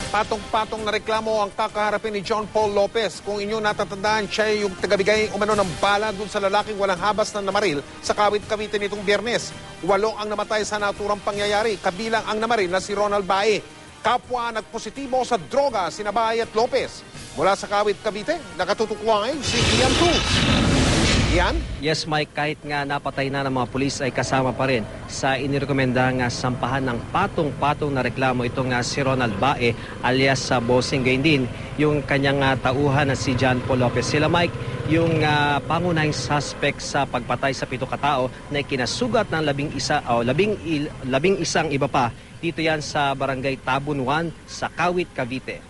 Patong-patong na reklamo ang kakaharapin ni John Paul Lopez. Kung inyong natatandaan, siya yung tagabigay umano ng bala dun sa lalaking walang habas na namaril sa Kawit-Cavite nitong Biyernes. 8 ang namatay sa naturang pangyayari, kabilang ang namaril na si Ronald Bae. Kapwa nagpositibo sa droga sina Bae at Lopez. Mula sa Kawit-Cavite, nakatutuklaw ngayon si Ian Cruz. Ian? Yes, Mike, kahit nga napatay na ng mga pulis ay kasama pa rin sa inirekomendahang sampahan ng patong-patong na reklamo itong si Ronald Bae alias sa Bossing. Gayon din yung kanyang tauhan na si John Paul Lopez. Sila, Mike, yung pangunahing suspect sa pagpatay sa 7 katao na kinasugat ng 11 iba pa. Dito yan sa Barangay Tabun 1 sa Kawit, Cavite.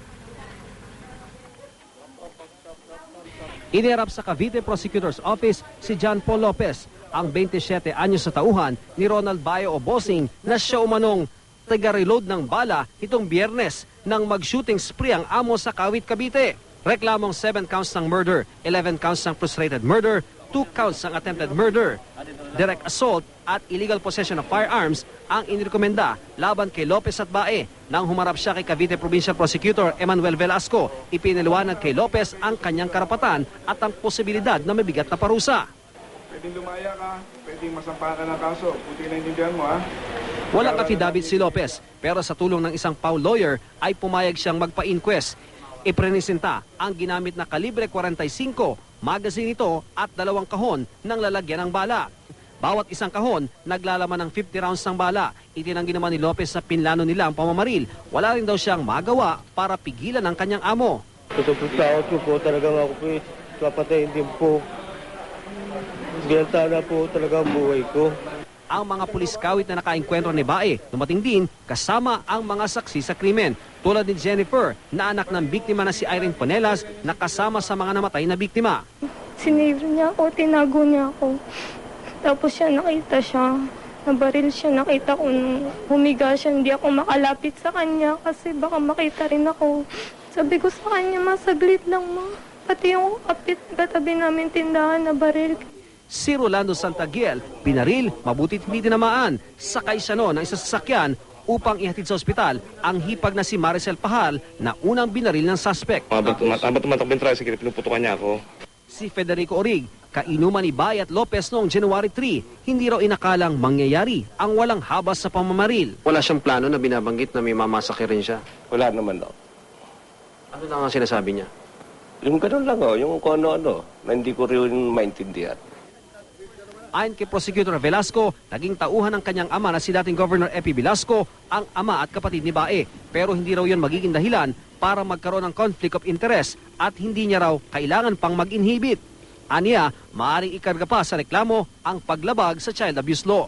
Iniharap sa Cavite Prosecutor's Office si John Paul Lopez, ang 27 anyos na tauhan ni Ronald Bae o Bossing na siya umanong taga-reload ng bala itong Biyernes nang mag-shooting spree ang amo sa Kawit, Cavite. Reklamong 7 counts ng murder, 11 counts ng frustrated murder, 2 counts ng attempted murder, direct assault at illegal possession of firearms ang inirekomenda laban kay Lopez at Bae. Nang humarap siya kay Cavite Provincial Prosecutor Emmanuel Velasco, ipiniliwanag kay Lopez ang kanyang karapatan at ang posibilidad na mabigat na parusa. Pwedeng lumaya ka, pwedeng masampahan ka ng kaso. Buti na intindihan mo, ha? Walang affidavit si Lopez, pero sa tulong ng isang PAW lawyer ay pumayag siyang magpa-inquest. Iprenisinta ang ginamit na kalibre 45, magazine ito at 2 kahon ng lalagyan ng bala. Bawat isang kahon naglalaman ng 50 rounds ng bala. Itinanggi naman ni Lopez sa pinlano nila ang pamamaril. Wala rin daw siyang magawa para pigilan ang kanyang amo. Takot ko po talagang ako po papatayin din po. Biyanta na po talaga ang buhay ko. Ang mga pulis Kawit na nakaengkwentro ni Bae, dumating din kasama ang mga saksi sa krimen. Tulad ni Jennifer, na anak ng biktima na si Irene Ponelas, na kasama sa mga namatay na biktima. Sinave niya ako, tinago niya ako. Tapos nakita siya, nabaril siya, nakita ko nung humiga siya, hindi ako makalapit sa kanya kasi baka makita rin ako. Sabi ko sa kanya, masaglit lang ma. Pati yung kapit katabi namin tindahan na baril. Si Rolando Santagiel, pinaril, mabutit hindi tinamaan. Sakay siya noon ng isang sasakyan upang ihatid sa ospital ang hipag na si Maricel Pahal na unang binaril ng suspect. Tumatakbo yung tricycle, pinuputukan niya ako. Si Federico Orig, kainuman ni Bae at Lopez noong January 3, hindi raw inakalang mangyayari ang walang habas sa pamamaril. Wala siyang plano na binabanggit na may mamasakit rin siya? Wala naman daw. Ano lang ang sinasabi niya? Yung ganun lang yung kung ano-ano, na hindi ko rin maintindihan. Ayon kay Prosecutor Velasco, naging tauhan ng kanyang ama na si dating Governor Epi Velasco ang ama at kapatid ni Bae. Pero hindi raw yun magiging dahilan para magkaroon ng conflict of interest at hindi niya raw kailangan pang mag-inhibit. Aniya, maaaring ikarga pa sa reklamo ang paglabag sa child abuse law.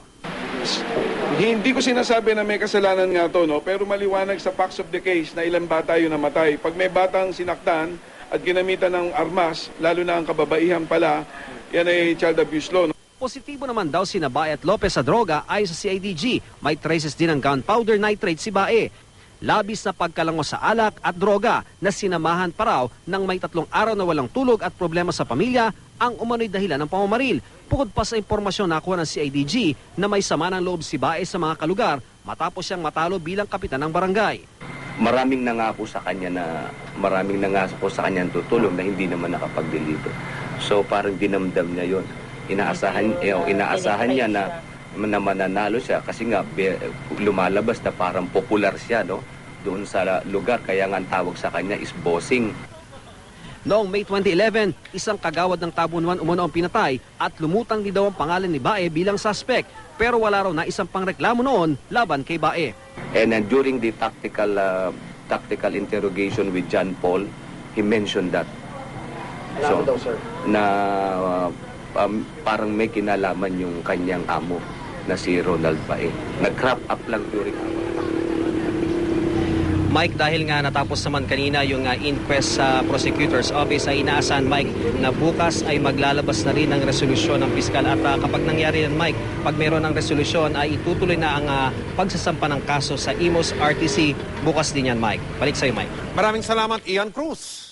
Hindi ko sinasabi na may kasalanan nga to, no? Pero maliwanag sa facts of the case na ilang bata yung namatay. Pag may batang sinaktan at ginamitan ng armas, lalo na ang kababaihan pala, yan ay child abuse law, no? Positibo naman daw si Bae at Lopez sa droga ayon sa CIDG. May traces din ng gunpowder nitrate si Bae. Labis na pagkalango sa alak at droga na sinamahan pa raw ng may 3 araw na walang tulog at problema sa pamilya ang umano'y dahilan ng pamamaril. Bukod pa sa impormasyon nakuha ng CIDG na may sama ng loob si Bae sa mga kalugar matapos siyang matalo bilang kapitan ng barangay. Maraming nangako sa kanya tutulong na hindi naman nakapag-deliver. So parang dinamdam niya yon. Inaasahan niya na mananalo siya kasi nga lumalabas na parang popular siya, no, doon sa lugar, kaya nga ang tawag sa kanya is Bossing. Noong May 2011, isang kagawad ng Tabun 1 umano ang pinatay at lumutang din daw ang pangalan ni Bae bilang suspect, pero wala raw na isang pangreklamo noon laban kay Bae. And during the tactical interrogation with John Paul, he mentioned that. So, na parang may kinalaman yung kanyang amo na si Ronald Bae. Nag-crop up lang during Mike, dahil nga natapos naman kanina yung inquest sa prosecutor's office, ay inaasahan, Mike, na bukas ay maglalabas na rin ang resolusyon ng piskal. At kapag nangyari yan, Mike, pag mayroon ng resolusyon, ay itutuloy na ang pagsasampa ng kaso sa Imus RTC. Bukas din yan, Mike. Balik sa'yo, Mike. Maraming salamat, Ian Cruz.